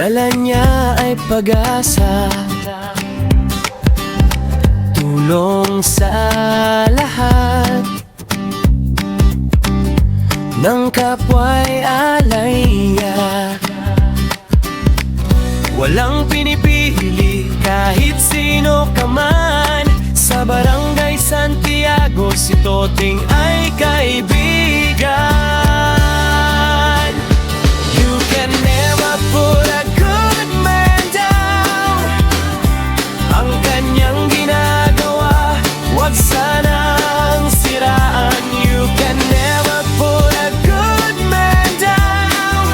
dala niya ay pag-asa, tulong sa lahat ng kapwa'y alaya. Walang pinipili kahit sino ka man. Sa Barangay Santiago si Toting ay kaibigan. You can never put a good man down. Ang kanyang ginagawa, wag sanang siraan. You can never put a good man down.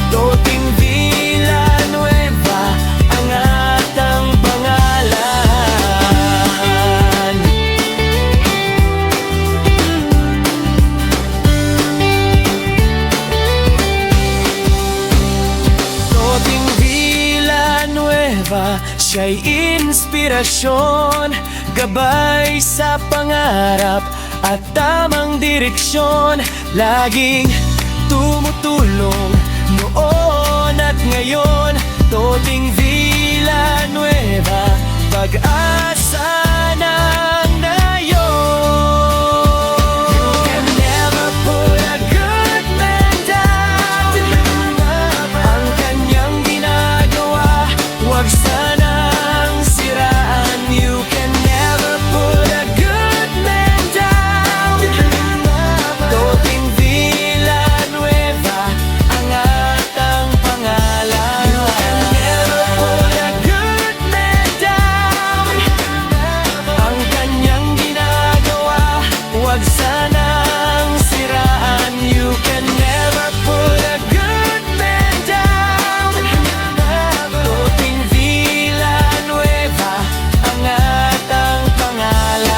Toting Villanueva ang atang pangalan. Toting Villanueva, siya'y inspirasyon, gabay sa pangarap at tamang direksyon. Laging tumutulong noon at ngayon. Toting Villanueva, pag-asa ng nayon. You can never put a good man down. Ang kanyang ginagawa, wag sanang siraan. You can never put a good man down. Toting Villanueva ang atang pangalan. You can never put a good man down. Ang kanyang ginagawa, wag sanang siraan. You can never put a good man down. Toting Villanueva ang atang pangalan.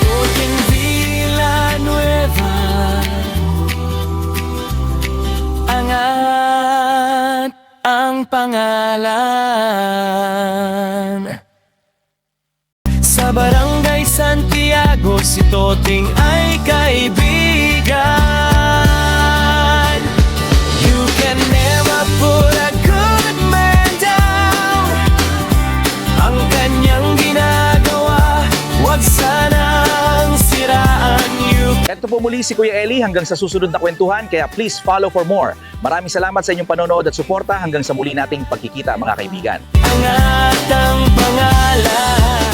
Toting Villanueva ang pangalan. Sa Barangay Santiago si Toting ay kaibigan. You can never put a good man down. Ang kanyang ginagawa, wag sanang siraan. Ito po muli si Kuya Eli hanggang sa susunod na kwentuhan, kaya please follow for more. Maraming salamat sa inyong panonood at suporta hanggang sa muli nating pagkikita mga kaibigan. Ang atang pangalan.